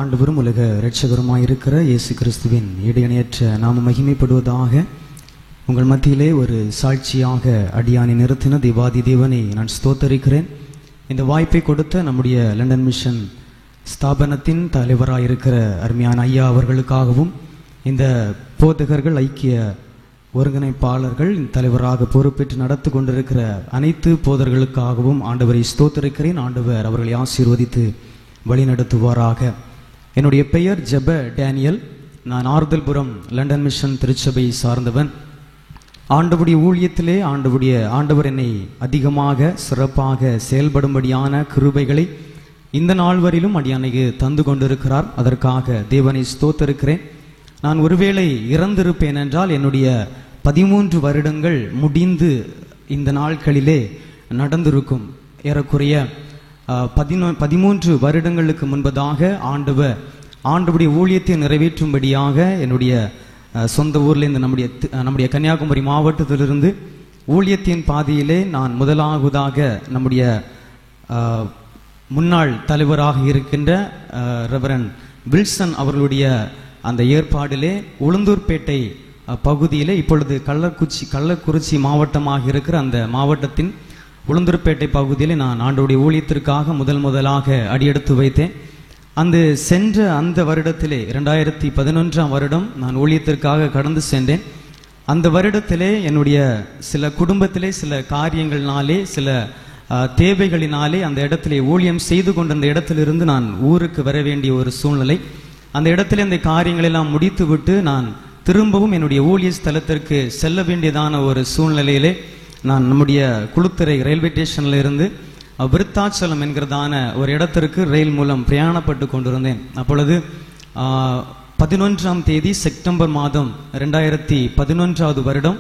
ஆண்டவரும் உலக இரட்சகருமாயிருக்கிற இயேசு கிறிஸ்துவின் இடையணையற்ற நாம மகிமைப்படுவதாக. உங்கள் மத்தியிலே ஒரு சாட்சியாக அடியானை நிறுத்தின தேவாதி தேவனை நான் ஸ்தோத்தரிக்கிறேன். இந்த வாய்ப்பை கொடுத்த நம்முடைய லண்டன் மிஷன் ஸ்தாபனத்தின் தலைவராயிருக்கிற அருமையான ஐயா அவர்களுக்காகவும், இந்த போதகர்கள் ஐக்கிய ஒருங்கிணைப்பாளர்கள் தலைவராக பொறுப்பேற்று நடத்தி கொண்டிருக்கிற அனைத்து போதர்களுக்காகவும் ஆண்டவரை ஸ்தோத்தரிக்கிறேன். ஆண்டவர் அவர்களை ஆசீர்வதித்து வழிநடத்துவாராக. என்னுடைய பெயர் ஜெப டேனியல். நான் ஆறுதல்புரம் லண்டன் மிஷன் திருச்சபை சார்ந்தவன். ஆண்டவருடைய ஊழியத்திலே ஆண்டவர் என்னை அதிகமாக சிறப்பாக செயல்படும்படியான கிருபைகளை இந்த நாள் வரையிலும் அடியானைக்கு தந்து கொண்டிருக்கிறார். அதற்காக தேவனை ஸ்தோத்தரிக்கிறேன். நான் ஒருவேளை இறந்திருப்பேன் என்றால் என்னுடைய 13 வருடங்கள் முடிந்து இந்த நாட்களிலே நடந்திருக்கும். ஏறக்குறைய 13 வருடங்களுக்கு முன்பதாக ஆண்டவருடைய ஊழியத்தை நிறைவேற்றும்படியாக என்னுடைய சொந்த ஊர்லேருந்து நம்முடைய கன்னியாகுமரி மாவட்டத்திலிருந்து ஊழியத்தின் பாதையிலே நான் முதலாவதாக நம்முடைய முன்னாள் தலைவராக இருக்கின்ற ரெவரண்ட் வில்சன் அவர்களுடைய அந்த ஏற்பாடிலே உளுந்தூர்பேட்டை பகுதியிலே, இப்பொழுது கள்ளக்குறிச்சி மாவட்டமாக இருக்கிற அந்த மாவட்டத்தின் உளுந்தூர்பேட்டை பகுதியிலே நான் ஆண்டவருடைய ஊழியத்திற்காக முதலாக அடியெடுத்து வைத்தேன். அந்த வருடத்திலே 2011ஆம் வருடம் நான் ஊழியத்திற்காக கடந்து சென்றேன். அந்த வருடத்திலே என்னுடைய சில குடும்பத்திலே சில காரியங்களினாலே, சில தேவைகளினாலே அந்த இடத்திலே ஊழியம் செய்து கொண்டிருந்த இடத்திலிருந்து நான் ஊருக்கு வர வேண்டிய ஒரு சூழ்நிலை. அந்த இடத்திலே அந்த காரியங்களெல்லாம் முடித்துவிட்டு நான் திரும்பவும் என்னுடைய ஊழிய ஸ்தலத்திற்கு செல்ல வேண்டியதான ஒரு சூழ்நிலையிலே நான் நம்முடைய குளுத்துறை ரயில்வே ஸ்டேஷன்ல இருந்து விருத்தாச்சலம் என்கிறதான ஒரு இடத்திற்கு ரயில் மூலம் பிரயாணப்பட்டு கொண்டிருந்தேன். அப்பொழுது 11ஆம் தேதி செப்டம்பர் மாதம் 2011ஆவது வருடம்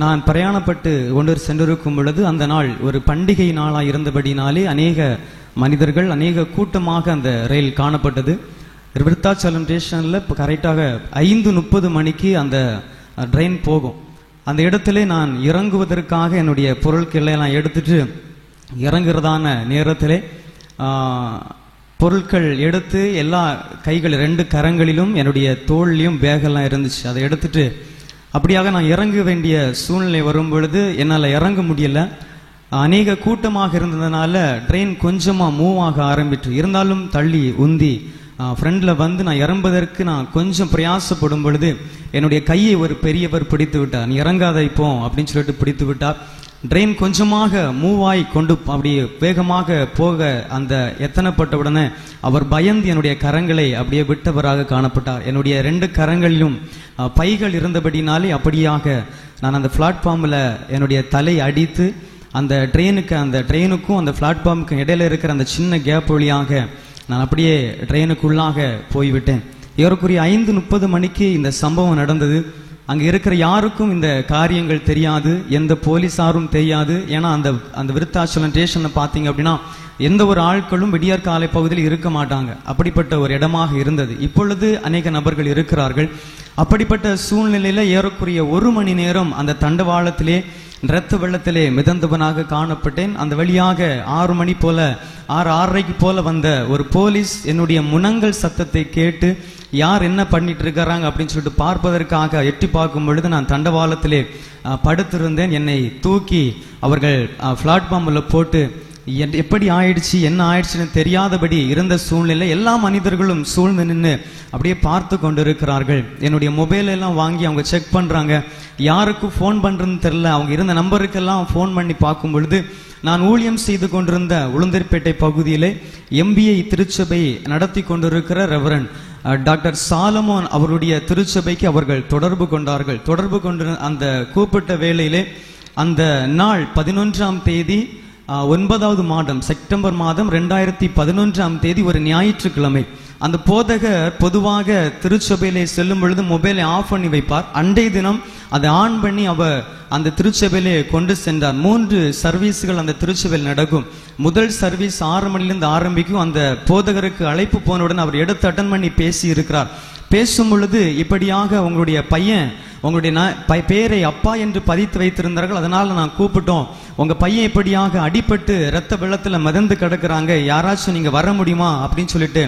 நான் பிரயாணப்பட்டு கொண்டு சென்றிருக்கும் பொழுது அந்த நாள் ஒரு பண்டிகை நாளாக இருந்தபடினாலே அநேக மனிதர்கள், அநேக கூட்டமாக அந்த ரயில் காணப்பட்டது. விருத்தாச்சலம் ஸ்டேஷன்ல கரெக்டாக 5:30 மணிக்கு அந்த ட்ரெயின் போகும். அந்த இடத்துல நான் இறங்குவதற்காக என்னுடைய பொருட்களை எல்லாம் எடுத்துட்டு இறங்குறதான நேரத்திலே பொருட்கள் எடுத்து எல்லா கைகள் 2 கரங்களிலும் என்னுடைய தோள்லையும் பேகெல்லாம் இருந்துச்சு. அதை எடுத்துட்டு அப்படியாக நான் இறங்க வேண்டிய சூழ்நிலை வரும் பொழுது என்னால் இறங்க முடியல. அநேக கூட்டமாக இருந்ததுனால ட்ரெயின் கொஞ்சமா மூவ் ஆக ஆரம்பிட்டு, இருந்தாலும் தள்ளி உந்தி ஃப்ரெண்டில் வந்து நான் இறங்குவதற்கு நான் கொஞ்சம் பிரயாசப்படும் பொழுது என்னுடைய கையை ஒரு பெரியவர் பிடித்து விட்டார். நீ இறங்காத இப்போ அப்படின்னு சொல்லிட்டு பிடித்து விட்டார். ட்ரெயின் கொஞ்சமாக மூவ் ஆகி கொண்டு அப்படியே வேகமாக போக அந்த எத்தனைப்பட்ட உடனே அவர் பயந்து என்னுடைய கரங்களை அப்படியே விட்டவராக காணப்பட்டார். என்னுடைய 2 கரங்களிலும் பைகள் இருந்தபடினாலே அப்படியாக நான் அந்த பிளாட்ஃபார்மில் என்னுடைய தலை அடித்து அந்த ட்ரெயினுக்கும் அந்த பிளாட்ஃபார்முக்கும் இடையில இருக்கிற அந்த சின்ன கேப் வழியாக நான் அப்படியே ட்ரெயினுக்குள்ளாக போய்விட்டேன். ஏறக்குறைய 5:30 மணிக்கு இந்த சம்பவம் நடந்தது. அங்கே இருக்கிற யாருக்கும் இந்த காரியங்கள் தெரியாது, எந்த போலீஸாரும் தெரியாது. ஏன்னா அந்த விருத்தாச்சலம் ஸ்டேஷனை பார்த்தீங்க அப்படின்னா எந்த ஒரு ஆட்களும் விடியற் காலை பகுதியில் இருக்க மாட்டாங்க. அப்படிப்பட்ட ஒரு இடமாக இருந்தது. இப்பொழுது அநேக நபர்கள் இருக்கிறார்கள். அப்படிப்பட்ட சூழ்நிலையில ஏறக்குறைய 1 மணி நேரம் அந்த தண்டவாளத்திலே இரத்த வெள்ளத்திலே மிதந்தவனாக காணப்பட்டேன். அந்த வழியாக 6 மணி போல 6:30 போல வந்த ஒரு போலீஸ் என்னுடைய முனங்கல் சத்தத்தை கேட்டு யார் என்ன பண்ணிட்டு இருக்கிறாங்க அப்படின்னு சொல்லிட்டு பார்ப்பதற்காக எட்டி பார்க்கும் பொழுது நான் தண்டவாளத்திலே படுத்திருந்தேன். என்னை தூக்கி அவர்கள் பிளாட்ஃபார்மில் போட்டு எப்படி ஆயிடுச்சு என்ன ஆயிடுச்சுன்னு தெரியாதபடி இருந்த சூழ்நிலை எல்லா மனிதர்களும் சூழ்ந்து நின்று அப்படியே பார்த்து கொண்டிருக்கிறார்கள். என்னுடைய மொபைல் எல்லாம் வாங்கி அவங்க செக் பண்றாங்க. யாருக்கும் ஃபோன் பண்றதுன்னு தெரியல. அவங்க இருந்த நம்பருக்கெல்லாம் ஃபோன் பண்ணி பார்க்கும் பொழுது நான் ஊழியம் செய்து கொண்டிருந்த உளுந்தூர்பேட்டை பகுதியிலே MBI திருச்சபை நடத்தி கொண்டிருக்கிற ரெவரண்ட் டாக்டர் சாலமோன் அவருடைய திருச்சபைக்கு அவர்கள் தொடர்பு கொண்டார்கள். தொடர்பு கொண்டு அந்த கூப்பிட்ட வேளையிலே அந்த நாள் 11ஆம் தேதி 9வது மாதம் செப்டம்பர் மாதம் 2011ஆம் தேதி ஒரு ஞாயிற்றுக்கிழமை. அந்த போதகர் பொதுவாக திருச்சபையிலே செல்லும் பொழுது மொபைலை ஆஃப் பண்ணி வைப்பார். அன்றைய தினம் அதை ஆன் பண்ணி அவர் அந்த திருச்சபையிலே கொண்டு சென்றார். 3 சர்வீஸ்கள் அந்த திருச்சபையில் நடக்கும். முதல் சர்வீஸ் 6 மணிலிருந்து ஆரம்பிக்கும். அந்த போதகருக்கு அழைப்பு போனவுடன் அவர் எடுத்து அட்டன் பண்ணி பேசி இருக்கிறார். பேசும் பொழுது இப்படியாக உங்களுடைய பையன் உங்களுடைய பேரை அப்பா என்று பதித்து வைத்திருந்தார்கள், அதனால நான் கூப்பிட்டோம். உங்க பையன் இப்படியாக அடிபட்டு ரத்த வெள்ளத்துல மிதந்து கிடக்குறாங்க, யாராச்சும் நீங்க வர முடியுமா அப்படின்னு சொல்லிட்டு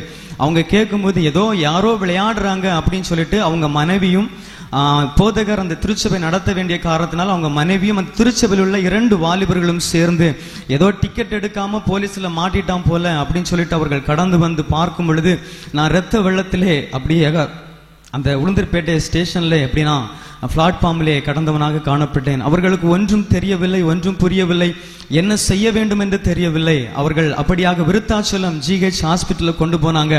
அவங்க கேட்கும்போது ஏதோ யாரோ விளையாடுறாங்க அப்படின்னு சொல்லிட்டு அவங்க மனைவியும் போதகர் அந்த திருச்சபை நடத்த வேண்டிய காரணத்தினால் அவங்க மனைவியும் அந்த திருச்சபையில் உள்ள 2 வாலிபர்களும் சேர்ந்து ஏதோ டிக்கெட் எடுக்காம போலீஸ்ல மாட்டிட்டான் போல அப்படின்னு சொல்லிட்டு அவர்கள் கடந்து வந்து பார்க்கும் பொழுது நான் ரத்த வெள்ளத்திலே அப்படியே அந்த உளுந்தூர்பேட்டை ஸ்டேஷன்ல எப்படின்னா பிளாட்ஃபார்மிலே கடந்தவனாக காணப்பட்டேன். அவர்களுக்கு ஒன்றும் தெரியவில்லை, ஒன்றும் புரியவில்லை, என்ன செய்ய வேண்டும் என்று தெரியவில்லை. அவர்கள் அப்படியாக விருத்தாச்சலம் GH ஹாஸ்பிட்டலுக்கு கொண்டு போனாங்க.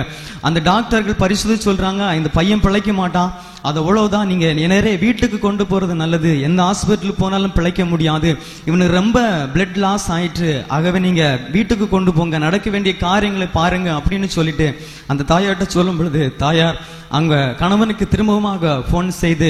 அந்த டாக்டர்கள் பரிசோதித்து சொல்றாங்க, இந்த பையன் பிழைக்க மாட்டான், அது அவ்வளவுதான், நீங்க நேரே வீட்டுக்கு கொண்டு போறது நல்லது, எந்த ஹாஸ்பிட்டலுக்கு போனாலும் பிழைக்க முடியாது, இவனுக்கு ரொம்ப பிளட் லாஸ் ஆயிட்டு, ஆகவே நீங்க வீட்டுக்கு கொண்டு போங்க, நடக்க வேண்டிய காரியங்களை பாருங்க அப்படின்னு சொல்லிட்டு அந்த தாயார்கிட்ட சொல்லும் பொழுது தாயார் அங்க கணவனுக்கு திரும்பவுமாக போன் செய்து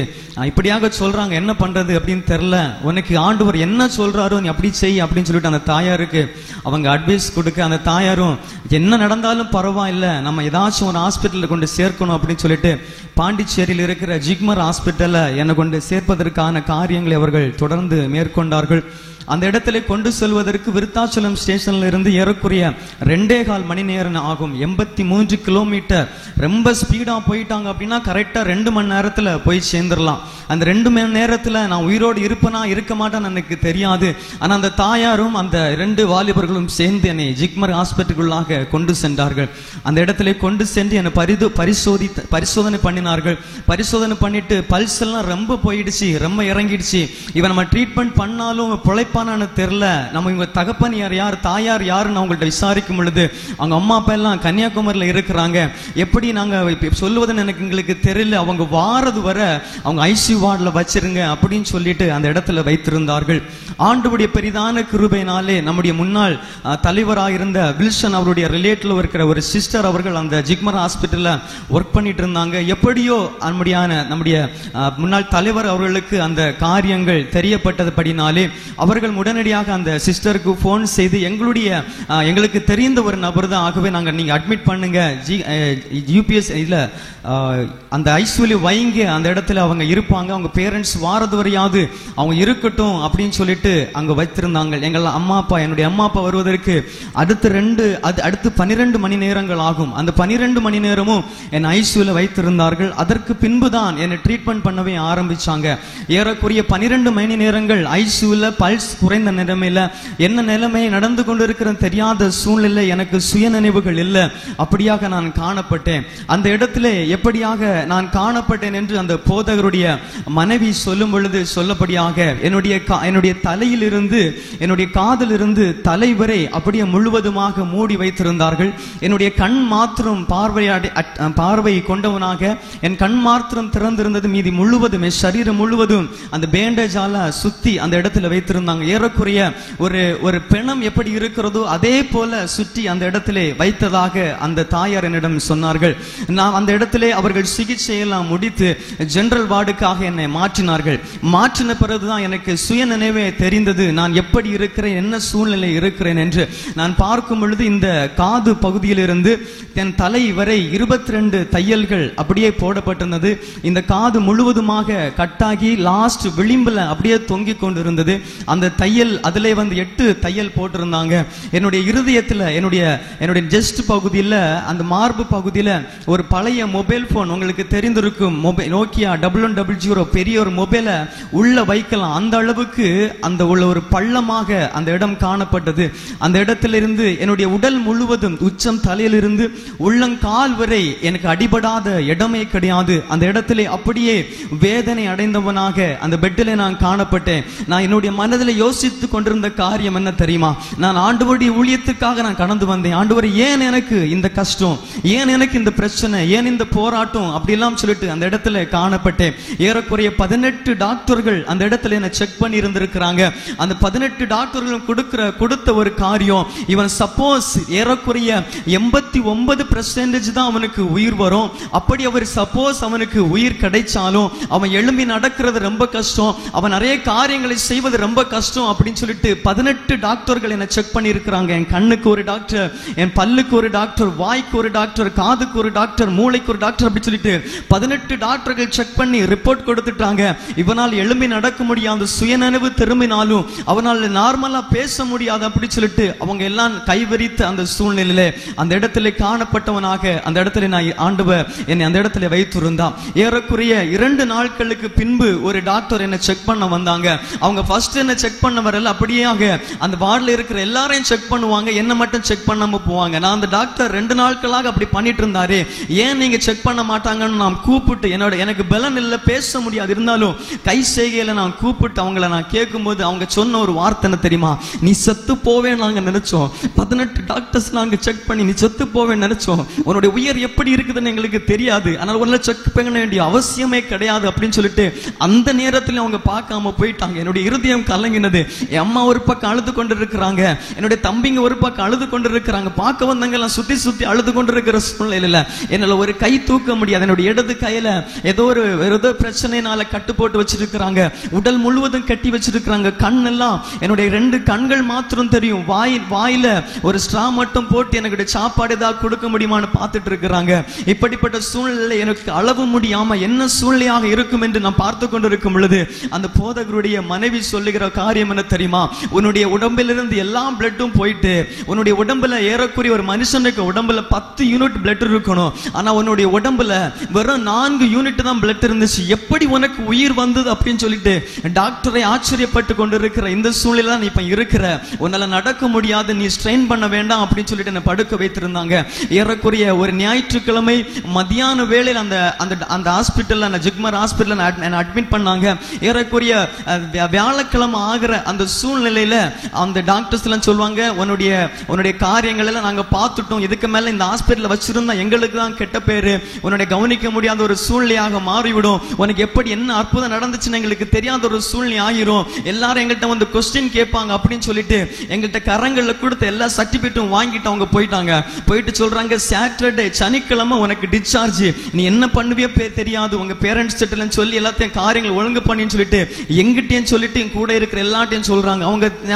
இப்படியாக சொல்றாங்க, என்ன பண்றது அப்படின்னு தெரியல, உனக்கு ஆண்டவர் என்ன சொல்றாரோ நீ அப்படி செய் அப்படின்னு சொல்லிட்டு அந்த தாயாருக்கு அவங்க அட்வைஸ் கொடுக்க, அந்த தாயாரும் என்ன நடந்தாலும் பரவாயில்ல, நம்ம ஏதாச்சும் ஒரு ஹாஸ்பிட்டல்ல கொண்டு சேர்க்கணும் அப்படின்னு சொல்லிட்டு பாண்டிச்சேரியில் இருக்கிற ஜிக்மர் ஹாஸ்பிட்டல்ல என்னை கொண்டு சேர்ப்பதற்கான காரியங்களை அவர்கள் தொடர்ந்து மேற்கொண்டார்கள். அந்த இடத்துல கொண்டு செல்வதற்கு விருத்தாச்சலம் ஸ்டேஷன்ல இருந்து ஏறக்குறைய 2.25 மணி நேரம் ஆகும். 83 கிலோமீட்டர். ரொம்ப ஸ்பீடா போயிட்டாங்க அப்படின்னா கரெக்டா 2 மணி நேரத்துல போய் சேர்ந்துடலாம். அந்த 2 மணி நேரத்துல நான் உயிரோடு இருப்பனா இருக்க மாட்டேன்னு எனக்கு தெரியாது. ஆனா அந்த தாயாரும் அந்த 2 வாலிபர்களும் சேர்ந்து என்னை ஜிக்மர் ஹாஸ்பிட்டலுக்குள்ளாக கொண்டு சென்றார்கள். அந்த இடத்துல கொண்டு சென்று என்னை பரிசோதனை பண்ணினார்கள். பரிசோதனை பண்ணிட்டு பல்ஸ் எல்லாம் ரொம்ப போயிடுச்சு, ரொம்ப இறங்கிடுச்சு, இவன் நம்ம ட்ரீட்மெண்ட் பண்ணாலும் தெரியல, நம்ம இவங்க தகப்பன் யார் தாயார் யாருன்னு அவங்கள்ட்ட விசாரிக்கும் பொழுது அவங்க அம்மா அப்பா எல்லாம் கன்னியாகுமரியில இருக்கிறாங்க, எப்படி நாங்க சொல்லுவதுன்னு எங்களுக்கு தெரியல, அவங்க வாரது வர அவங்க ஐசியூ வார்டுல வச்சிருங்க அப்படின்னு சொல்லிட்டு அந்த இடத்துல வைத்திருந்தார்கள். ஆண்டவருடைய பெரிதான கிருபையினாலே நம்முடைய முன்னாள் தலைவராயிருந்த வில்சன் அவருடைய ரிலேட்டிவ்ல இருக்கிற ஒரு சிஸ்டர் அவர்கள் அந்த ஜிக்மர் ஹாஸ்பிட்டல்ல ஒர்க் பண்ணிட்டு இருந்தாங்க. எப்படியோ நம்முடைய முன்னாள் தலைவர் அவர்களுக்கு அந்த காரியங்கள் தெரியப்பட்டதுபடினாலே அவர்கள் உடனடியாக அந்த சிஸ்டருக்கு போன் செய்து எங்களுக்கு தெரிந்த ஒரு நபர் தான், ஆகவே நீங்க அட்மிட் பண்ணுங்க, UPS இல்ல அந்த ஐசியூல வைங்க, அந்த இடத்துல அவங்க இருப்பாங்க, அவங்க பேரண்ட்ஸ் வாரது வரையாவது அவங்க இருக்கட்டும் அப்படின்னு சொல்லிட்டு அங்க வைத்திருந்தாங்க. என்னுடைய அம்மா அப்பா வருவதற்கு அடுத்து 12 மணி நேரங்கள் ஆகும். அந்த 12 மணி நேரமும் என் ஐசியூல வைத்திருந்தார்கள். அதற்கு பின்புதான் என்னை ட்ரீட்மெண்ட் பண்ணவே ஆரம்பிச்சாங்க. ஏறக்குறைய 12 மணி நேரங்கள் ஐசியூல பல்ஸ் குறைந்த நிலைமையில என்ன நிலைமை நடந்து கொண்டிருக்கிற தெரியாத சூழ்நிலை, எனக்கு சுய நினைவுகள் இல்லை, அப்படியாக நான் காணப்பட்டேன். அந்த இடத்துல எப்படியாக நான் காணப்பட்டேன் என்று அந்த போதகருடைய மனைவி சொல்லும் பொழுது சொல்லப்படியாக என்னுடைய தலையிலிருந்து என்னுடைய காதிலிருந்து தலை வரை அப்படியே முழுவதுமாக மூடி வைத்திருந்தார்கள். என்னுடைய கண் மாத்திரம் பார்வை கொண்டவனாக என் கண் மாத்திரம் திறந்திருந்தது, மீதி முழுவதும் சரீரம் முழுவதும் அந்த பேண்டேஜால சுத்தி அந்த இடத்துல வைத்திருந்தாங்க. ஏறக்குறைய ஒரு பிணம் எப்படி இருக்கிறதோ அதே போல சுற்றி அந்த இடத்திலே வைத்ததாக அந்த தாயார் என்னிடம் சொன்னார்கள். நான் அந்த இடத்திலே அவர்கள் சிகிச்சையெல்லாம் முடித்து ஜெனரல் வார்டுக்காக என்னை மாற்றினார்கள். மாற்றின பிறகுதான் எனக்கு சுய நினைவே தெரிந்தது, நான் எப்படி இருக்கிறேன், என்ன சூழ்நிலை இருக்கிறேன் என்று. நான் பார்க்கும் பொழுது இந்த காது பகுதியிலிருந்து என் தலை வரை 22 தையல்கள் அப்படியே போடப்பட்டிருந்தது. இந்த காது முழுவதுமாக கட்டாகி லாஸ்ட் விளிம்புல அப்படியே தொங்கிக் கொண்டிருந்தது. அந்த தையல் அதிலே 8 தையல் போட்டிருந்தாங்க. என்னுடைய இருதயத்துல என்னுடைய ஜெஸ்ட் பகுதியில் அந்த மார்பு பகுதியில் ஒரு பழைய மொபைல் போன், உங்களுக்கு தெரிந்திருக்கும், நோக்கியா 1100 பெரிய ஒரு மொபைலை உள்ள வைக்கலாம், அந்த அளவுக்கு அந்த உள்ள ஒரு பள்ளமாக அந்த இடம் காணப்பட்டது. அந்த இடத்திலிருந்து என்னுடைய உடல் முழுவதும் உச்சம் தலையிலிருந்து உள்ளங்கால் வரை எனக்கு அடிபடாத இடமே கிடையாது. அந்த இடத்திலே அப்படியே வேதனை அடைந்தவனாக அந்த பெட்டிலே நான் காணப்பட்டேன். நான் என்னுடைய மனதில் யோசித்துக் கொண்டிருந்த காரியம் என்ன தெரியுமா? நான் ஆண்டவருடைய ஊழியத்துக்காக நான் கடந்து வந்தேன். ஆண்டவர் ஏன் எனக்கு இந்த கஷ்டம், ஏன் எனக்கு இந்த பிரச்சனை, ஏன் இந்த போராட்டம் அப்படிலாம் சொல்லிட்டு அந்த இடத்துல காணப்பட்டேன். ஏறக்குறைய 18 டாக்டர்கள் அந்த இடத்துல என்ன செக் பண்ணி இருந்திருக்கிறாங்க. அந்த 18 டாக்டர்களும் கொடுத்த ஒரு காரியம், இவன் சப்போஸ் ஏறக்குறைய 89% தான் அவனுக்கு உயிர் வரும். அப்படி அவர் சப்போஸ் அவனுக்கு உயிர் கிடைச்சாலும் அவன் எழும்பி நடக்கிறது ரொம்ப கஷ்டம், அவன் நிறைய காரியங்களை செய்வது ரொம்ப கஷ்டம். கஷ்டம் அப்படின்னு சொல்லிட்டு 18 டாக்டர்கள் என்ன செக் பண்ணி இருக்கிறாங்க. என் கண்ணுக்கு ஒரு டாக்டர், என் பல்லுக்கு ஒரு டாக்டர், வாய்க்கு ஒரு டாக்டர், காதுக்கு ஒரு டாக்டர், மூளைக்கு ஒரு டாக்டர் அப்படி சொல்லிட்டு 18 டாக்டர்கள் செக் பண்ணி ரிப்போர்ட் கொடுத்துட்டாங்க. இவனால் எழும்பி நடக்க முடியாது, சுயநினைவு திரும்பினாலும் அவனால் நார்மலா பேச முடியாது அப்படி சொல்லிட்டு அவங்க எல்லாம் கைவரித்த அந்த சூழ்நிலையில அந்த இடத்துல காணப்பட்டவனாக அந்த இடத்துல நான் ஆண்டவர் என்னை அந்த இடத்துல வைத்திருந்தான். ஏறக்குறைய 2 நாட்களுக்கு பின்பு ஒரு டாக்டர் என்ன செக் பண்ண வந்தாங்க. அவங்க ஃபர்ஸ்ட் என்ன செக் பண்ண வரல, அப்படியே அந்த வார்டில் இருக்கிற எல்லாரையும் செக் பண்ணுவாங்க, என்ன மட்டும் செக் பண்ணாம போவாங்க. நான் அந்த டாக்டர் 2 நாட்களாக அப்படி பண்ணிட்டு இருந்தாரு. ஏன் நீங்க செக் பண்ண மாட்டாங்கன்னு நான் கூப்பிட்டு, எனக்கு பலன் இல்லை, பேச முடியாது, இருந்தாலும் கை செய்கையில நான் கூப்பிட்டு அவங்கள நான் கேட்கும்போது அவங்க சொன்ன ஒரு வார்த்தை என்ன தெரியுமா? நீ செத்து போவே நாங்க நினைச்சோம். 18 டாக்டர்ஸ் நாங்க செக் பண்ணி நீ செத்து போவே நினைச்சோம். உன்னுடைய உயிர் எப்படி இருக்குதுன்னு எங்களுக்கு தெரியாது, ஆனால் உன்னை செக் பண்ண வேண்டிய அவசியமே கிடையாது அப்படின்னு சொல்லிட்டு அந்த நேரத்தில் அவங்க பார்க்காம போயிட்டாங்க. என்னுடைய இருதயம் கலங்கினது. என் அம்மா ஒரு பக்கம் அழுது கொண்டு இருக்கிறாங்க, என்னுடைய தம்பிங்க ஒரு பக்கம் அழுது கொண்டு இருக்கிறாங்க. பார்க்க வந்தவங்க எல்லாம் சுத்தி சுத்தி அழுது கொண்டு இருக்கிற சூழ்நிலையில என்னால ஒரு கை தூக்க முடியாது. என்னுடைய இடது கையில ஏதோ பிரச்சனைனால கட்டு போட்டு வச்சிருக்கிறாங்க, உடல் முழுவதும் கட்டி வச்சிருக்கிறாங்க. கண் எல்லாம் என்னுடைய 2 கண்கள் மாத்திரம் தெரியும். வாயில ஒரு ஸ்ட்ரா மட்டும் போட்டு எனக்கு சாப்பாடு ஏதாவது கொடுக்க முடியுமான்னு பார்த்துட்டு இருக்கிறாங்க. இப்படிப்பட்ட சூழ்நிலை எனக்கு அளவு முடியாம என்ன சூழ்நிலையாக இருக்கும் என்று நான் பார்த்து கொண்டு இருக்கும் பொழுது அந்த போதகருடைய மனைவி சொல்லுகிற காரியம் என்ன தெரியுமா? உன்னுடைய உடம்பிலிருந்து எல்லா பிளட்டும் போயிட்டு உன்னுடைய உடம்புல ஏறக்குறைய ஒரு மனுஷனுக்கு உடம்புல 10 யூனிட் பிளட் இருக்கணும், ஆனா உன்னுடைய உடம்புல வெறும் 4 யூனிட் தான் பிளட் இருந்துச்சு. எப்படி உனக்கு உயிர் வந்தது அப்படின்னு சொல்லிட்டு டாக்டரை ஆச்சரியப்பட்டு கொண்டிருக்கிற இந்த சூழ்நிலை நீ இப்ப இருக்கிற, உன்னால நடக்க முடியாது, நீ ஸ்ட்ரெயின் பண்ண வேண்டாம் அப்படின்னு சொல்லிட்டு என்ன படுக்க வைத்திருந்தாங்க. ஏறக்குறைய ஒரு ஞாயிற்றுக்கிழமை மத்தியான வேளையில் அந்த ஹாஸ்பிட்டல்ல, ஜிக்மர் ஹாஸ்பிட்டல் அட்மிட் பண்ணாங்க. ஏறக்குறைய வியாழக்கிழமை ஆகிற அந்த சூழ்நிலையில அந்த டாக்டர்ஸ் எல்லாம் சொல்லுவாங்க, உன்னுடைய காரியங்கள் எல்லாம் நாங்க பார்த்துட்டோம், இதுக்கு மேல இந்த ஹாஸ்பிட்டல் வச்சிருந்தா எங்களுக்கு தான் கெட்ட பேரு, உன்னுடைய கவனிக்க முடியாத ஒரு சூழ்நிலையாக மாறிவிடும், உனக்கு எப்படி என்ன அற்புதம் நடந்துச்சுன்னு எங்களுக்கு தெரியாத ஒரு சூழ்நிலை ஆகிரும், எல்லாரும் எங்கள்கிட்ட வந்து கொஸ்டின் கேட்பாங்க அப்படின்னு சொல்லிட்டு எங்கள்கிட்ட கரங்கள்ல கொடுத்த எல்லா சர்டிபிகேட்டும் வாங்கிட்டு அவங்க போயிட்டு சொல்றாங்க, சாட்டர்டே சனிக்கிழமை உனக்கு டிஸ்சார்ஜ், நீ என்ன பண்ணுவியோ தெரியாது, உங்க பேரண்ட்ஸ் கிட்ட சொல்லி எல்லாத்தையும் காரியங்கள் ஒழுங்கு பண்ணின்னு சொல்லிட்டு எங்கிட்டையும் சொல்லிட்டு கூட இருக்கிற எல்லாட்டையும் சொல்றாங்க.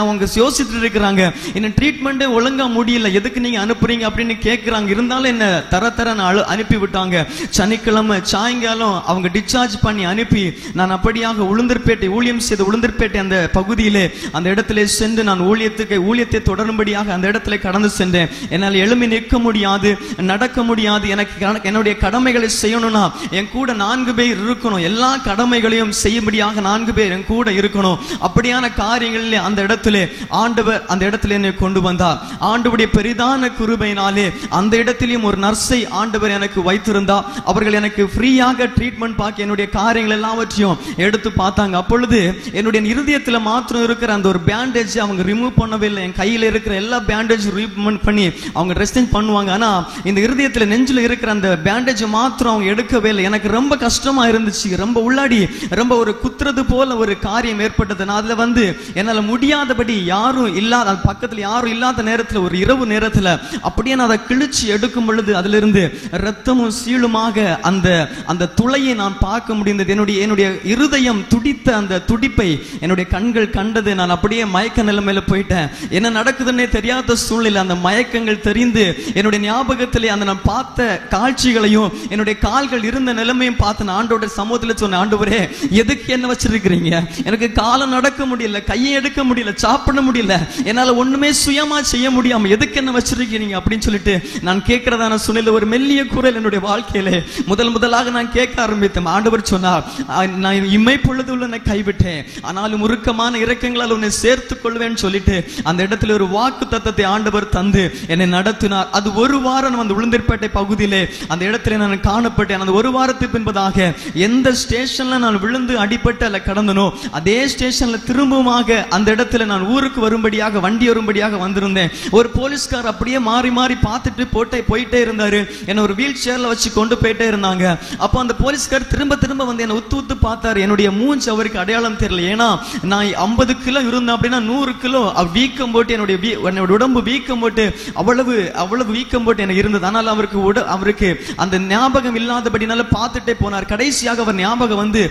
அவங்க யோசிச்சுட்டு இருக்கிறாங்க, என்ன ட்ரீட்மெண்ட் ஒழுங்கா முடியல, எதுக்கு நீங்க அனுப்புறீங்க அப்படின்னு கேட்கிறாங்க. இருந்தாலும் என்ன தர அனுப்பி விட்டாங்க. சனிக்கிழமை சாயங்காலம் அவங்க டிஸ்சார்ஜ் பண்ணி அனுப்பி நான் அப்படியாக உளுந்தூர்பேட்டை ஊழியம் செய்த உளுந்தூர்பேட்டை அந்த பகுதியிலே அந்த இடத்துல சென்று நான் ஊழியத்தை தொடரும்படியாக அந்த இடத்துல கடந்து சென்றேன். என்னால் எழும்பி நிற்க முடியாது, நடக்க முடியாது. எனக்கு என்னுடைய கடமைகளை செய்யணும்னா என் கூட 4 பேர் இருக்கணும், எல்லா கடமைகளையும் செய்யும்படியாக 4 பேர் என் கூட இருக்கணும். அப்படியான காரியங்களில் அந்த இடத்திலே ஆண்டவர் அந்த இடத்துல என்னை கொண்டு வந்தார். ஆண்டவருடைய பெரிதான கிருபையினாலே அந்த இடத்திலும் ஒரு நர்ஸை ஆண்டவர் எனக்கு வைத்திருந்தார். அவர்கள் எனக்கு ஃப்ரீயாக ட்ரீட்மெண்ட் பார்க்க என்னுடைய காரியங்கள் எல்லாவற்றையும் எடுத்து பார்த்தாங்க. அப்பொழுது என்னுடைய இருதயத்தில் மாத்திரம் இருக்கிற அந்த ஒரு பேண்டேஜ் அவங்க ரிமூவ் பண்ணவே இல்லை. என் கையில் இருக்கிற எல்லா பேண்டேஜ் ரிமூவ் பண்ணி அவங்க ட்ரெஸ்ஸிங் பண்ணுவாங்க. ஆனா இந்த இருதயத்தில் நெஞ்சில் இருக்கிற அந்த பேண்டேஜ் மாத்திரம் அவங்க எடுக்கவே இல்லை. எனக்கு ரொம்ப கஷ்டமா இருந்துச்சு, ரொம்ப உள்ளாடி ரொம்ப ஒரு குத்துறது போல ஒரு காரியம் ஏற்பட்டது. நான் அதுல என்னால முடியாதபடி யாரும் இல்லாத பக்கத்துல யாரும் இல்லாத நேரத்துல ஒரு இரவு நேரத்துல அப்படியே நான் அதை கிழிச்சு எடுக்கும் பொழுது அதிலிருந்து ரத்தமும் சீழுமாக அந்த துளையை நான் பார்க்க முடிந்தது. என்னுடைய இருதயம் துடித்த அந்த துடிப்பை என்னுடைய கண்கள் கண்டது. நான் அப்படியே மயக்க நிலைமையில போயிட்டேன். என்ன நடக்குதுன்னே தெரியாத சூழ்நிலை அந்த மயக்கங்கள் தெரிந்து என்னுடைய ஞாபகத்திலே அந்த நான் பார்த்த காட்சிகளையும் என்னுடைய கால்கள் இருந்த நிலைமையும் பார்த்து ஆண்டோட சமூகத்தில் சொன்ன, ஆண்டவரே எதுக்கு என்ன வச்சிருக்கிறீங்க? எனக்கு காலம் நடக்க முடியல, கையை எடுக்க முடியல, சாப்பிட முடியல, என்னால ஒண்ணுமே சுயமா செய்ய முடியாம எதுக்கு என்ன வச்சிருக்கீங்க அப்படின்னு சொல்லிட்டு நான் கேட்கிறதான சூழ்நிலை ஒரு மெல்லிய குரல் என்னுடைய வாழ்க்கையிலே முதலாக நான் கேட்க ஆரம்பித்தேன். ஆண்டவர் சொன்னார், நான் இம்மை பொழுது உன்னை கைவிட்டேன், ஆனாலும் உருக்கமான இரக்கங்களால் உன்னை சேர்த்துக் கொள்வேன்னு சொல்லிட்டு அந்த இடத்துல ஒரு வாக்கு தத்தத்தை ஆண்டவர் தந்து என்னை நடத்தினார். அது ஒரு வாரம் அந்த உளுந்தூர்பேட்டை பகுதியிலே அந்த இடத்துல நான் காணப்பட்டேன். அந்த ஒரு வாரத்துக்கு பின்பதாக எந்த ஸ்டேஷன்ல நான் விழுந்து அடிபட்டு அல்ல கடந்தனோ அதே ஸ்டேஷன்ல திரும்பமாக அந்த இடத்துல நான் ஊருக்கு வரும்படியாக வண்டி வரும்படியாக வந்திருந்தேன். ஒரு போலீஸ்கார் அப்படியே மாறி மாறி பார்த்துட்டு போயிட்டே இருந்தாரு. என்ன ஒரு வீல் சேர்ல வச்சு கொண்டு போயிட்டே இருந்தாங்க. அப்போ அந்த போலீஸ்கார் திரும்ப வந்து என்ன உத்து பார்த்தாரு. என்னுடைய மூஞ்சி அவருக்கு அடையாளம் தெரியல. ஏன்னா நான் 50 கிலோ இருந்தேன் அப்படின்னா 100 கிலோ வீக்கம் போட்டு என்னுடைய உடம்பு வீக்கம் போட்டு அவ்வளவு வீக்கம் போட்டு எனக்கு இருந்தது. ஆனால் அவருக்கு அந்த ஞாபகம் இல்லாதபடினால பார்த்துட்டே போனார். கடைசியாக அவர் ஞாபகம் வந்து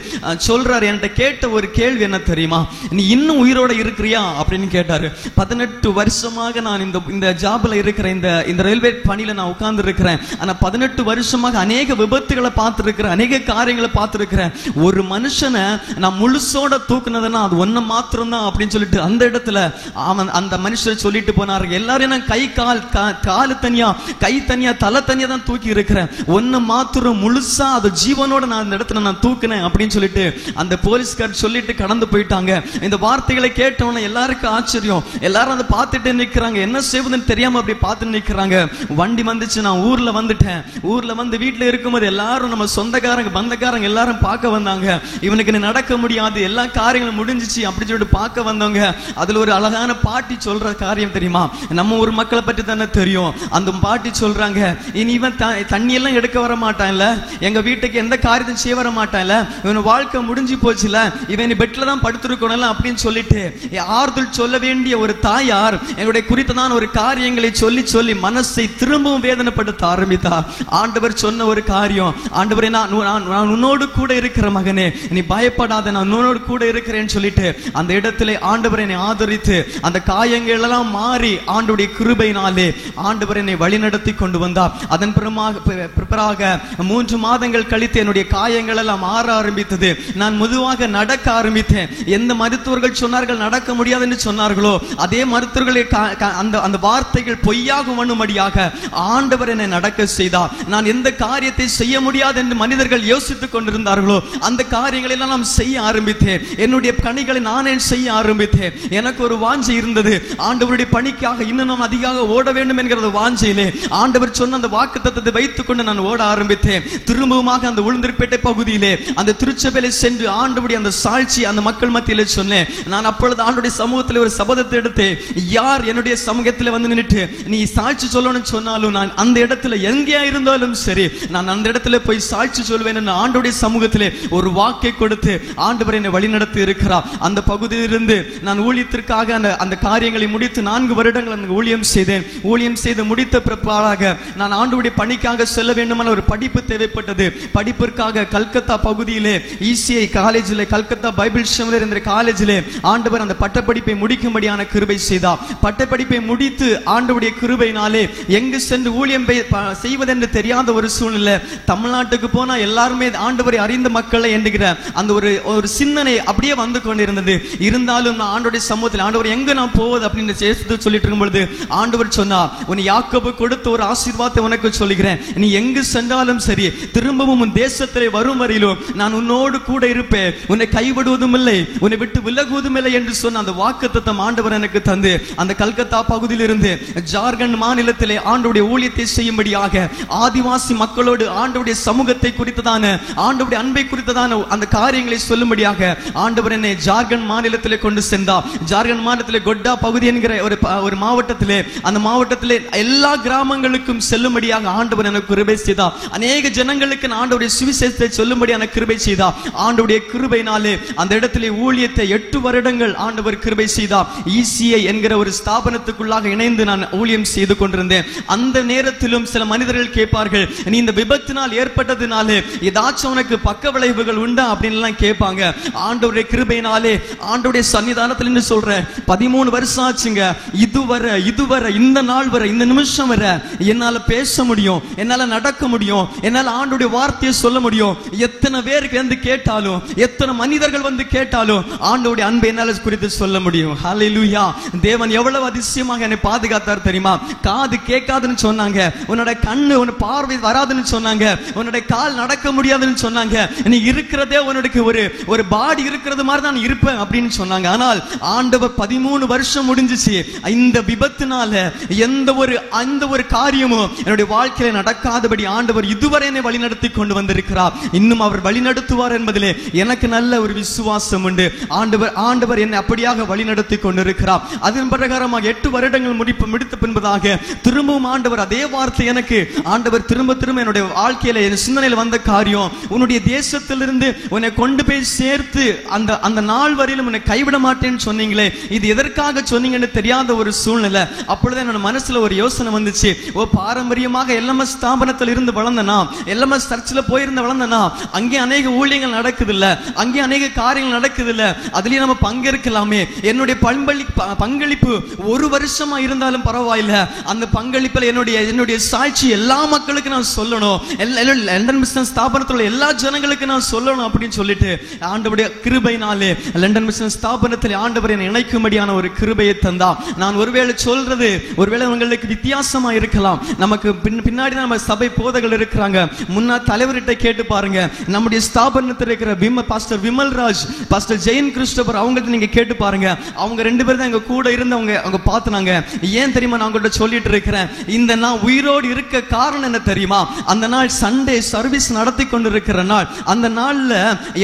சொல்றாரு, என்கிட்ட கேட்ட ஒரு கேள்வி என்ன தெரியுமா? நீ இன்னும் உயிரோட இருக்கிறியா அப்படின்னு கேட்டாரு. 18 வருஷமாக நான் இந்த ஜாப்ல இருக்கிறேன், இந்த ரயில்வே பணியில நான் உட்கார்ந்து இருக்கிறேன். ஆனா 18 வருஷமாக அநேக விபத்துகளை பார்த்திருக்கிறேன், அநேக காரியங்களை பார்த்திருக்கிறேன். ஒரு மனுஷனை நான் முழுசோட தூக்குனதுன்னா அது ஒண்ணு மாத்திரம் தான் அப்படின்னு சொல்லிட்டு அந்த இடத்துல அந்த மனுஷர் சொல்லிட்டு போனாரு. எல்லாரும் நான் கை காலு தனியா, கை தனியா, தலை தனியா தான் தூக்கி இருக்கிறேன், ஒன்னு மாத்திரம் முழுசா அது ஜீவனோட நான் அந்த இடத்துல நான் தூக்குனேன் அப்படின்னு சொல்லிட்டு அந்த போலீஸ்கார் சொல்லிட்டு கடந்து போயிட்டாங்க. இந்த வார்த்தைகளை கேட்டவன எல்லாருக்கும் ஆச்சரியம். எல்லாரும் அதை பார்த்துட்டு நிக்கிறாங்க, என்ன செய்வதுன்னு தெரியாம அப்படி பார்த்து நிக்கிறாங்க. வண்டி வந்துச்சு, நான் ஊர்ல வந்துட்டேன். ஊர்ல வந்து வீட்டுல இருக்கும்போது எல்லாரும் நம்ம சொந்தக்காரங்க பந்தக்காரங்க எல்லாரும் பார்க்க வந்தாங்க. இவனுக்கு நடக்க முடியாது, எல்லா காரியங்களும் முடிஞ்சிச்சு அப்படின்னு சொல்லிட்டு பார்க்க வந்தவங்க. அதுல ஒரு அழகான பாட்டி சொல்ற காரியம் தெரியுமா? நம்ம ஒரு மக்களை பற்றி தானே தெரியும். அந்த பாட்டி சொல்றாங்க, இனி இவன் தண்ணி எல்லாம் எடுக்க வர மாட்டான்ல, எங்க வீட்டுக்கு எந்த காரியத்தையும் செய்ய வர மாட்டான்ல, இவன் வாழ்க்கை முடிஞ்சு போச்சுல, இவன் பெட்ல தான் படுத்திருக்கணும் அப்படின்னு சொல்லிட்டு ஆறுதல் சொல்ல வேண்டிய ஒரு தாயார் என்னுடைய குறித்ததான் ஒரு காரியங்களை சொல்லி சொல்லி மனசை திரும்பவும் வேதனைப்படுத்த ஆரம்பித்தார். ஆண்டவர் சொன்ன ஒரு காரியம், ஆண்டவரே நான் உன்னோடு கூட இருக்கிற மகனே, நீ பயப்படாத, நான் உன்னோடு கூட இருக்கிறேன்னு சொல்லிட்டு அந்த இடத்துல ஆண்டவர் என்னை ஆதரித்து அந்த காயங்கள் எல்லாம் மாறி ஆண்டவருடைய கிருபையினாலே ஆண்டவர் என்னை வழிநடத்தி கொண்டு வந்தார். அதன் பிறகு 3 மாதங்கள் கழித்து என்னுடைய காயங்கள் எல்லாம் மாற ஆரம்பித்தது. நான் மெதுவாக நடக்க ஆரம்பித்தேன். எந்த மருத்துவர்கள் சொன்னார்கள் நடக்க முடியாது என்று சொன்னார்களோ அதே மருத்துவர்களை அந்த வார்த்தைகள் பொய்யாகும் பண்ணும்படியாக ஆண்டவர் என்னை நடக்க செய்தார். நான் எந்த காரியத்தை செய்ய முடியாது என்று மனிதர்கள் யோசித்துக் கொண்டிருந்தார்களோ அந்த காரியங்களை எல்லாம் நான் செய்ய ஆரம்பித்தேன். என்னுடைய பணிகளை நானே செய்ய ஆரம்பித்தேன். எனக்கு ஒரு வாஞ்சை இருந்தது, ஆண்டவருடைய பணிக்காக இன்னும் நான் அதிகமாக ஓட வேண்டும் என்கிற வாஞ்சையிலே ஆண்டவர் சொன்ன அந்த வாக்குத்தத்தத்தை வைத்துக் கொண்டு நான் ஓட ஆரம்பித்தேன். திரும்பவுமாக அந்த உளுந்தூர்பேட்டை பகுதியிலே அந்த திருச்சபையிலே சென்று ஆண்டவருடைய அந்த சாட்சி அந்த மக்கள் மத்தியிலே சொன்னேன். நான் அப்பொழுது ஆண்டவருடைய சமூகத்தில் ஒரு சபதத்தை எடுத்து, யார் என்னுடைய சமூகத்தில் வந்து நின்னுட்டு நீ சாட்சி சொல்லணும்னு சொன்னாலும் நான் அந்த இடத்துல எங்கேயா இருந்தாலும் சரி நான் அந்த இடத்துல போய் சாட்சி சொல்வேன் என்று ஆண்டவருடைய சமூகத்திலே ஒரு வாக்கை கொடுத்து ஆண்டவர் என்னை வழிநடத்தி இருக்கிறார். அந்த பகுதியிலிருந்து நான் ஊழியத்திற்காக அந்த காரியங்களை முடித்து 4 வருடங்கள் ஊழியம் செய்தேன். ஊழியம் செய்து முடித்த பிற்பாடாக நான் ஆண்டவருடைய பணிக்காக செல்ல வேண்டுமான ஒரு படிப்பு தேவைப்பட்டது. படிப்பிற்காக கல்கத்தா பகுதியிலே ECI காலேஜிலே, கல்கத்தா பைபிள் செமினரி என்ற காலேஜிலே ஆண்டவர் அந்த பட்டப்படிப்பை முடிக்கும்படியான கிருபை செய்தார். பட்டப்படிப்பை முடித்து ஆண்டவருடைய கிருபையினாலே எங்கு சென்று ஊழியம் செய்வதென்று தெரியாத ஒரு சூழ்நிலை. தமிழ்நாட்டுக்கு போனா எல்லாருமே ஆண்டவரை அறிந்த மக்களை என்கிற அந்த ஒரு சிந்தனை அப்படியே வந்து கொண்டிருந்தது. இருந்தாலும் நான் ஆண்டவருடைய சமூகத்தில் ஆண்டவர் எங்க நான் போவது அப்படின்னு சொல்லிட்டு இருக்கும் பொழுது ஆண்டவர் சொன்னார், உன் யாக்கோபு கொடுத்த ஒரு ஆசீர்வாதத்தை உனக்கு சொல்லுகிறேன், நீ எங்கு சென்றாலும் சரி திரும்பவும் உன் தேசத்திலே வரும் வரையிலும் நான் உன்னோடு கூட இருப்பேன், உன்னை கைவிடுவதும் இல்லை, உன்னை விட்டு விலகுவதும் இல்லை என்று சொன்ன அந்த வாக்குத்தத்தம் ஆண்டவர் எனக்கு தந்து அந்த கல்கத்தா பகுதியிலிருந்து ஜார்க்கண்ட் மாநிலத்திலே ஆண்டவருடைய ஊழியத்தை செய்யும்படியாக ஆதிவாசி மக்களோடு ஆண்டவருடைய சமூகத்தை குறித்ததான ஆண்டவருடைய அன்பை குறித்ததான அந்த காரியங்களை சொல்லும்படியாக ஆண்டவர் என்னை ஜார்க்கண்ட் மாநிலத்திலே கொண்டு சென்றார். ஜார்க்கண்ட் மாநிலத்திலே கொட்டா பகுதி என்கிற ஒரு மாவட்டத்திலே, அந்த மாவட்டத்திலே எல்லா கிராமங்களுக்கும் செல்லும்படியாக ஆண்டவர் எனக்கு கிருபை செய்தார். அநேக ஜனங்களுக்கு ஆண்டவருடைய சுவிசேஷத்தை சொல்லும்படியான கிருபை செய்தார். ஆண்டவருடைய கிருபையினாலே அந்த இடத்திலே ஊழியத்தை 8 வருடங்கள் ஆண்டவர் கிருபை செய்தார். ECI என்கிற ஒரு ஸ்தாபனத்துக்குள்ளாக இணைந்து நான் ஊழியம் செய்து கொண்டிருந்தேன். அந்த நேரத்திலும் சில மனிதர்கள் கேட்பார்கள், நீ இந்த விபத்தினால் ஏற்பட்டதுனாலே ஏதாச்சும் உனக்கு பக்க விளைவுகள் உண்டா அப்படின்னு கேட்பாங்க. ஆண்டவருடைய கிருபையினாலே ஆண்டவருடைய சன்னிதானத்தில் நின்று சொல்றேன், 13 வருஷம் ஆச்சுங்க. இதுவரை இந்த நாள் வரை இந்த நிமிஷம் வரை என்னால பேச முடியும், என்னால நடக்க முடியும், என்னால ஆண்டவருடைய வார்த்தையை சொல்ல முடியும். எத்தனை பேருக்கு வந்து கேட்டாலும், எத்தனை மனிதர்கள் வந்து கேட்டாலும் ஆண்டவருடைய அன்பை என்னால குறித்து சொல்ல முடியும். ஹல்லேலூயா. தேவன் எவ்வளவு அதிசயமாக என்னை பாதுகாத்தார் தெரியுமா? காது கேட்காதுன்னு சொன்னாங்க, உன்னோட கண்ணு உன் பார்வை வராதுன்னு சொன்னாங்க, உன்னோட கால் நடக்க முடியாதுன்னு சொன்னாங்க, நீ இருக்கிறதே உனக்கு ஒரு பாடி இருக்கிறது மாதிரி தான் இருப்பேன் அப்படின்னு சொன்னாங்க. ஆனால் ஆண்டவர் 13 வருஷம் முடிஞ்சிச்சு. இந்த விபத்தினால எந்த ஒரு காரியமும் என்னுடைய வாழ்க்கையில நடக்காதபடி ஆண்டவர் இதுவரை என்னை வழிநடத்தி கொண்டு வந்திருக்கிறார். இன்னும் அவர் வழிநடத்துவார் என்பதிலே எனக்கு நல்ல ஒரு விசுவாசம் உண்டு. ஆண்டவர் என்னை அப்படியாக வழிநடத்தி கொண்டிருக்கிறார். அதன் பிரகாரமாக 8 வருடங்கள் முடித்த பின்பதாக திரும்பவும் ஆண்டவர் அதே வார்த்தை எனக்கு ஆண்டவர் திரும்ப என்னுடைய வாழ்க்கையில என் சிந்தனையில் வந்த காரியம், உன்னுடைய தேசத்திலிருந்து உன்னை கொண்டு போய் சேர்த்து அந்த நாள் வரையிலும் உன்னை கைவிட மாட்டேன்னு சொன்னீங்களே, இது எதற்காக சொன்னீங்கன்னு தெரியாத ஒரு சூழ்நிலை. அப்பொழுது என்னோட மனசுல ஒரு யோசனை வந்துச்சு, பாரம்பரியமாக LMS ஸ்தாபனத்தில் இருந்து வளர்ந்தனா, LMS சர்ச்சில் போயிருந்து வளர்ந்தனா, அங்கே அநேக ஊழியங்கள் நடக்குது இல்ல, அங்கே அநேக காரியங்கள் நடக்குது இல்ல, அதுல பங்குல நம்ம பங்கேற்கலாமே. என்னுடைய பங்களிப்பு 1 வருஷமா இருந்தாலும் பரவாயில்ல, அந்த பங்களிப்பில் என்னுடைய சாட்சி எல்லா மக்களுக்கு நான் சொல்லணும், லண்டன் மிஷன் ஸ்தாபனத்தில் எல்லா ஜனங்களுக்கு நான் சொல்லணும் அப்படின்னு சொல்லிட்டு ஆண்டவருடைய கிருபையினாலே லண்டன் மிஷன் ஸ்தாபனத்தில் ஆண்டவர் என்னை இணைக்கும்படியான ஒரு கிருபையை தந்தா. நான் ஒருவேளை சொல்றது ஒருவேளை உங்களுக்கு வித்தியாசமா இருக்கலாம். நமக்கு பின்னாடி நம்ம சபை போதகர்கள் இருக்கிறாங்க. முன்னா தலைவர்கிட்ட கேட்டு பாருங்க. நம்முடைய ஸ்தாபனத்தில் இருக்கிற pastor Vimalraj, pastor Jain Christopher, அவங்கள்ட்ட நீங்க கேட்டு பாருங்க. அவங்க 2 பேரும் தான் எங்க கூட இருந்து அவங்க பார்த்துனாங்க. ஏன் தெரியுமா நான் உங்கள்கிட்ட சொல்லிட்டு இருக்கிறேன்? இந்த நான் உயிரோடு இருக்க காரணம் என்ன தெரியுமா? அந்த நாள் சண்டே சர்வீஸ் நடத்தி கொண்டிருக்கிற நாள். அந்த நாள்ல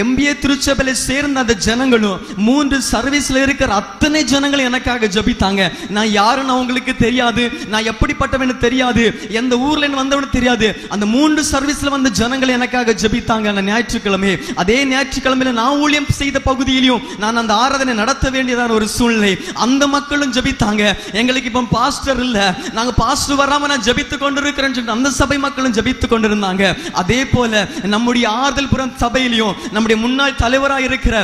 MBA திருச்சபையில சேர்ந்த அந்த ஜனங்களும் 3 சர்வீஸ்ல இருக்கிற அத்தனை ஜனங்களும் எனக்காக ஜெபித்தாங்க. நான் யாருன்னு அவங்களுக்கு தெரியாது, நான் எப்படிப்பட்டவன்னு தெரியாது, எந்த ஊர்ல இருந்து வந்தவனு தெரியாது. அந்த 3 சர்வீஸ்ல வந்த ஜனங்கள் எனக்காக ஜெபித்தாங்க. அந்த ஞாயிற்றுக்கிழமை, அதே ஞாயிற்றுக்கிழமையில நான் ஊழியம் செய்த பகுதியிலும் நான் அந்த ஆராதனை நடத்த வேண்டியதான ஒரு சூழ்நிலை. அந்த மக்களும் ஜெபித்தாங்க. எங்களுக்கு இப்ப பாஸ்டர் இல்ல, நாங்க பாஸ்டர் வராம நான் ஜெபித்து கொண்டிருக்கிறேன்னு சொல்லிட்டு அந்த சபை மக்களும் ஜெபித்து கொண்டிருந்தாங்க. அதே போல நம்முடைய ஆறுதல்புரம் சபையிலையும் நம்முடைய முன்னாள் தலைவராக இருக்கிற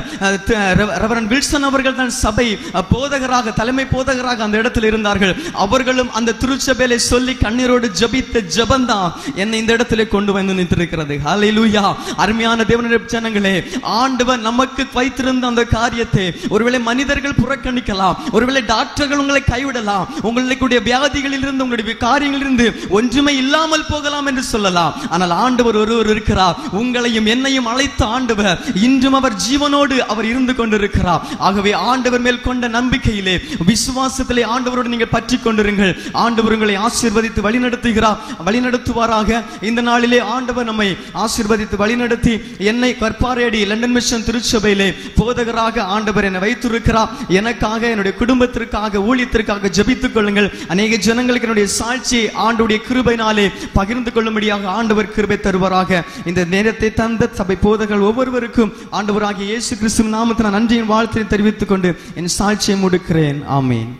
ரெவரண்ட் வில்சன் அவர்கள் தான் சபை போதகராக, தலைமை போதகராக அந்த இடத்தில் இருந்தார்கள். அவர்களும் அந்த திருச்சபையில சொல்லி கண்ணீரோடு ஜெபித்த ஜெபந்தான் என்னை இந்த இடத்திலே கொண்டு வந்து நின்றிருக்கிறது. ஹல்லேலூயா. அருமையான தேவனுடைய ஜனங்களே, ஆண்டவர் நமக்கு வைத்திருந்த அந்த காரியத்தை ஒருவேளை மனிதர்கள் புறக்கணிக்கலாம், ஒருவேளை டாக்டர்கள் உங்களை கைவிடலாம், உங்களுடைய வியாதிகளில் இருந்து உங்களுடைய காரியங்களில் இருந்து ஒன்றுமே இல்லாமல் போகலாம் என்று சொல்லலாம். ஆனால் ஆண்டவர் ஒருவர் இருக்கிறார். உங்களையும் என்னையும் அழைத்த ஆண்டவர் இன்றும் அவர் ஜீவனோடு அவர் இருந்து கொண்டிருக்கிறார். ஆகவே ஆண்டவர் மேல் கொண்ட நம்பிக்கையிலே, விசுவாசத்திலே ஆண்டவரோடு நீங்கள் பற்றி கொண்டிருங்கள். ஆண்டவர் உங்களை ஆசீர்வதித்து வழிநடத்துவாராக. இந்த நாளிலே ஆண்டவர் நம்மை ஆசீர்வதித்து வழிநடத்தி என்னை கற்பாரேடி லண்டன் மிஷன் திருச்சபையிலே போதகராக ஆண்டவர் என்னை வைத்திருக்கிறார். எனக்காக, என்னுடைய குடும்பத்திற்காக, ஊழியத்திற்காக ஜெபித்துக் கொள்ளுங்கள். அநேக ஜனங்களுக்கு என்னுடைய சாட்சியை ஆண்டவருடைய கிருபையினாலே பகிர்ந்து கொள்ளும்படியாக ஆண்டவர் கிருபை தருவாராக. இந்த நேரத்தை தந்த சபை போதகர்கள் ஒவ்வொருவருக்கும் ஆண்டவராகிய இயேசு கிறிஸ்துவின் நாமத்தில் நன்றியின் வாழ்த்தை தெரிவித்துக் கொண்டு என் சாட்சியை முடிக்கிறேன். ஆமென்.